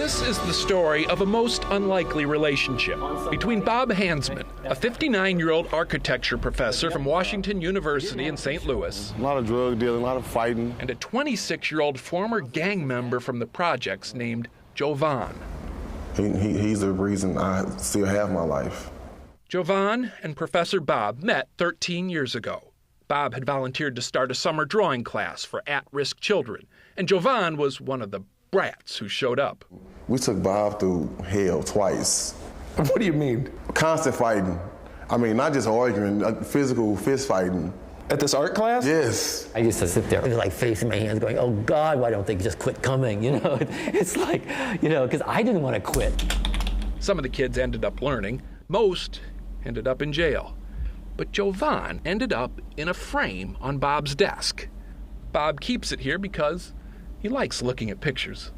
This is the story of a most unlikely relationship between Bob Hansman, a 59-year-old architecture professor from Washington University in St. Louis. A lot of drug dealing, a lot of fighting. And a 26-year-old former gang member from the projects named Jovan. He's the reason I still have my life. Jovan and Professor Bob met 13 years ago. Bob had volunteered to start a summer drawing class for at-risk children, and Jovan was one of the brats who showed up. We took Bob through hell twice. What do you mean? Constant fighting. I mean, not just arguing, physical fist fighting. At this art class? Yes. I used to sit there, like facing my hands going, oh God, why don't they just quit coming? You know, it's like, you know, because I didn't want to quit. Some of the kids ended up learning. Most ended up in jail. But Jovan ended up in a frame on Bob's desk. Bob keeps it here because he likes looking at pictures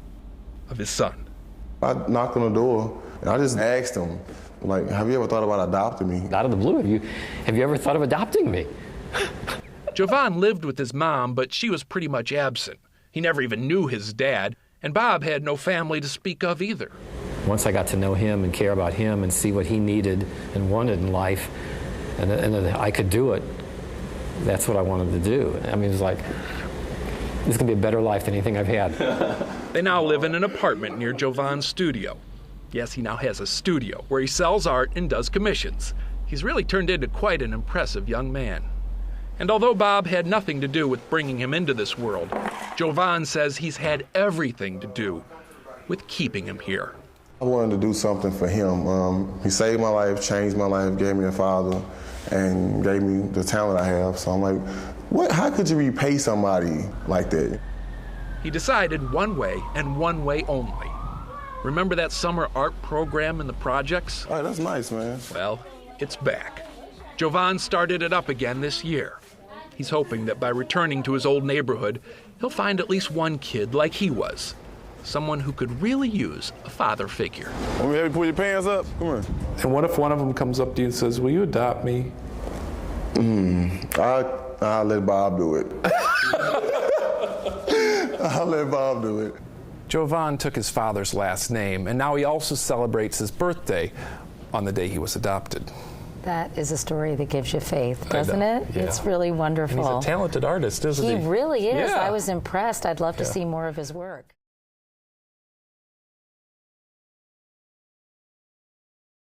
of his son. I knocked on the door and I just asked him, like, have you ever thought about adopting me? Out of the blue, have you ever thought of adopting me? Jovan lived with his mom, but she was pretty much absent. He never even knew his dad, and Bob had no family to speak of either. Once I got to know him and care about him and see what he needed and wanted in life, and that I could do it, that's what I wanted to do. I mean, it was like, this is going to be a better life than anything I've had. They now live in an apartment near Jovan's studio. Yes, he now has a studio where he sells art and does commissions. He's really turned into quite an impressive young man. And although Bob had nothing to do with bringing him into this world, Jovan says he's had everything to do with keeping him here. I wanted to do something for him. He saved my life, changed my life, gave me a father, and gave me the talent I have. So I'm like, how could you repay somebody like that? He decided one way and one way only. Remember that summer art program in the projects? All right, that's nice, man. Well, it's back. Jovan started it up again this year. He's hoping that by returning to his old neighborhood, he'll find at least one kid like he was. Someone who could really use a father figure. Want me to help you pull your pants up? Come on. And what if one of them comes up to you and says, will you adopt me? I'll let Bob do it. I'll let Bob do it. Jovan took his father's last name, and now he also celebrates his birthday on the day he was adopted. That is a story that gives you faith, doesn't it? Yeah. It's really wonderful. And he's a talented artist, isn't he? He really is. Yeah. I was impressed. I'd love to see more of his work.